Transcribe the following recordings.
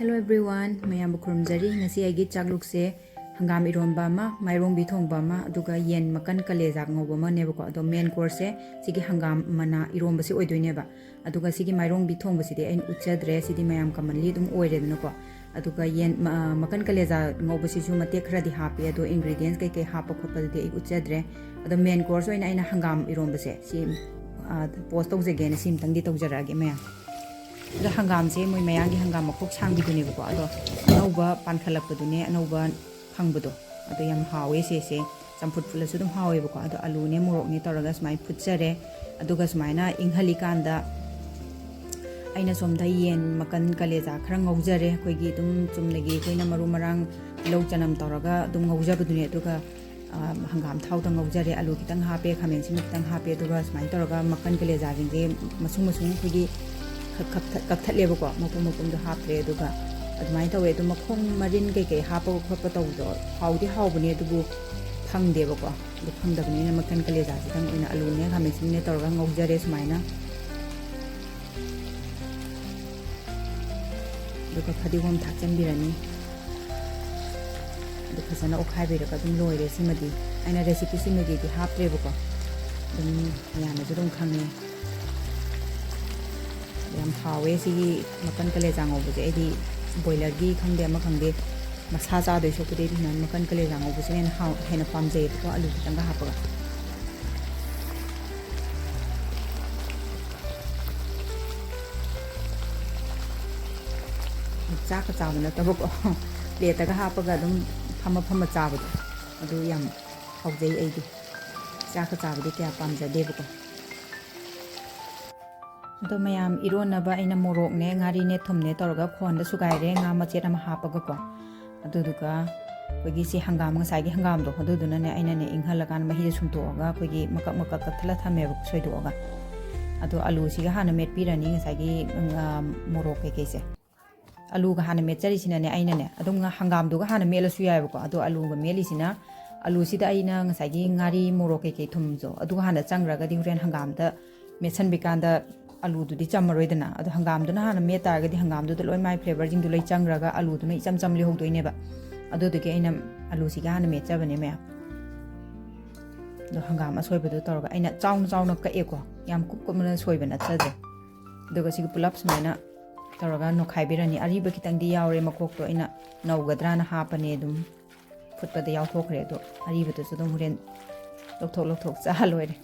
Hello everyone, mayam bukurumjari ngasi aigi chaglukse hangam Eronba ma mairong bithongba ma aduga yen makan Kaleja Ngauba ma nebo ko ado main course se sigi hangam mana Eronba se oidoi neba aduga sigi mairong bithongba sidi ain uchadre sidi mayam commonly dum oiredna ko aduga yen makan Kaleja Ngauba sisu mate khra di hapi ado ingredients kai kai hapa khotpa di uchadre ado main course oina aina hangam Eronba se si post tawjege na sim tang di tawjarage mayam the हंगाम से मोय मयांगी हंगाम मखोक सांग बिदुने बको अदो अनौबा पानखलप दुने अनौबा फंगबदो अदो यम हावे से चंफुट फुलसु दम हावे बको अदो आलू ने मोरक ने तोरगा समाय फुटजरे अदुगा समायना इंहली कांदा आइना सोमदा येन मकन कलेजा खरा ngौजरे कोइगी दुम चुमनगी कोइना मरु मरांग लौ चनम तोरगा दुम ngौजबदुने अदुगा हंगाम थाउ द ngौजरे आलू खितंग हापे खामेन सिम खितंग हापे अदुगा समाय तोरगा मकन कलेजा जिंगे मसुंग मसुंग कोइगी कक्थलेबको मपुम मपुम हापरे अदुगा अदुमाय तवे अदु मखों मरिन के हाप खोप तौदो हाउदी हाउबने अदुबु फंगदेबको अदु फंगदबने मकन कलेजा सिदंग ओइना आलू ने खामेसिने तौरगा ngौजरे सुमायना अदुगा फदिगोम थाचनबिरनी अदु फसना ओखाइबेरका दुम लोइरे सिमदि आइना रेसिपी सिमदि हापरेबको दुम याना जुदुम खंगे याम हावे सिगी मकन कलेजा ngौबसे एदी बॉयलर गी खंगदे अमा खंगदे मसा चादोय सोकदे दिना मकन कलेजा ngौबसे हेना पामजे तो आलू खितंग हापगा चाक चाबना तबको प्लेटगा हापगा दुम फम चाबदो अदु याम हाउजे एदी चाक चाबदे क्या पामजदेबको तो मैम इरोनब अना मोरकने गारी ने थुमने तौरगा खोन सुगाइरे nga मचेट अमा हापगा को अदुदुगा कोइगी से हंगाम ngसाइगी हंगाम दो अदुदुनने अना ने इंहलगान मही सुंतोगा कोइगी मकक मकक कथला थमेब सोइदोगा अदु आलू सिगा हाना मेट पिरानी ngसाइगी मोरक केकेसे आलू गा हाना मेचरी सिनाने अना ने अदुम हंगाम दुगा हाना मेलसु यायबको अदु आलू गा मेलिसिना आलू सिदा अना ngसाइगी गारी मोरक केके थुमजो अदु हाना चंग्रगा दि हुरेन हंगाम द मेसन बिकांदा आलू दुदी चमरोइदना अदो हंगाम दुना हाना मे तारगदी हंगाम दुद लोय माय फ्लेवर जिंग दुलै चंग्रगा आलू दुना इचम चमलि होदोइनेबा अदो दुके अइना आलू सिगा हाना मेचबने मे दो हंगाम असोइबदो तौरगा अइना चाउन कएको याम कुपकुमना सोइबना चदे दुगा सिग पुलप समाइना तौरगा नोखाइबिरनी अरिबा खितंगदी यावरे मखोकतो अइना नौगद्राना हापने दुम फुटपदा यावथोखरे दो अरिबदो सुदम हुरेन लोथोक चा लोइरे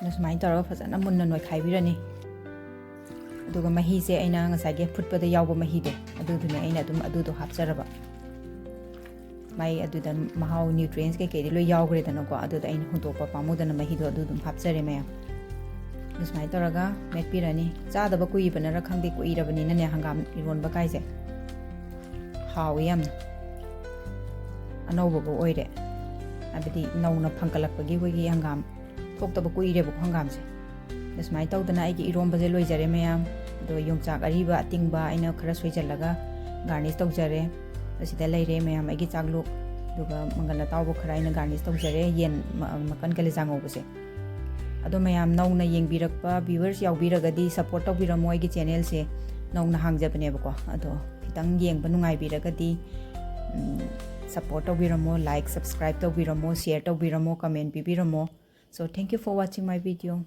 सुमाइन तौर फजना मुन्ना नोखाइबिरनी अदुगा मही से अइना ngसाइगे फुटपदा यावबो महीदो अदुदुने अइना दुम अदुदो हापचरबा माइ अदुदा महाव न्यूट्रिएंट्स के केदि लोय यावग्रेदनको अदुदा अइना हुंतोपा पामुदना महीदो अदुदुम हापचरे मया सुमाइन तौरगा मेटपिरनी चादबा कुइबनरा खंगदे कुइरबनिना ने हंगाम इरोनबा काइसे हाव यामना अनौबो ओइरे अबदि नौना फंकलकपगी होइगी हंगाम थोक्तब कुइरेब हंगाम से सुमाय तौदना आइगी इरोनबजे लोइजरे मैम दो योंचाक अरिबा अतिंगबा अइना खरा सोइजलगा गार्निश तौजरे असिदा लेरे मैम आइगी चागलुक दुगा मंगल तावबो खरा अइना गार्निश तौजरे येन मकन कलेजा ngौबसे अदो मैम नौना येंगबिरकपा व्यूअर्स यावबिरगदी सपोर्ट तौबिरमो आइगी चैनल से नौना हांगजबनेबको अदो खितंग येंगबा नुंगाइबिरगदी सपोर्ट तौबिरमो लाइक सब्सक्राइब तौबिरमो शेयर तौबिरमो कमेंट पिबिरमो So thank you for watching my video.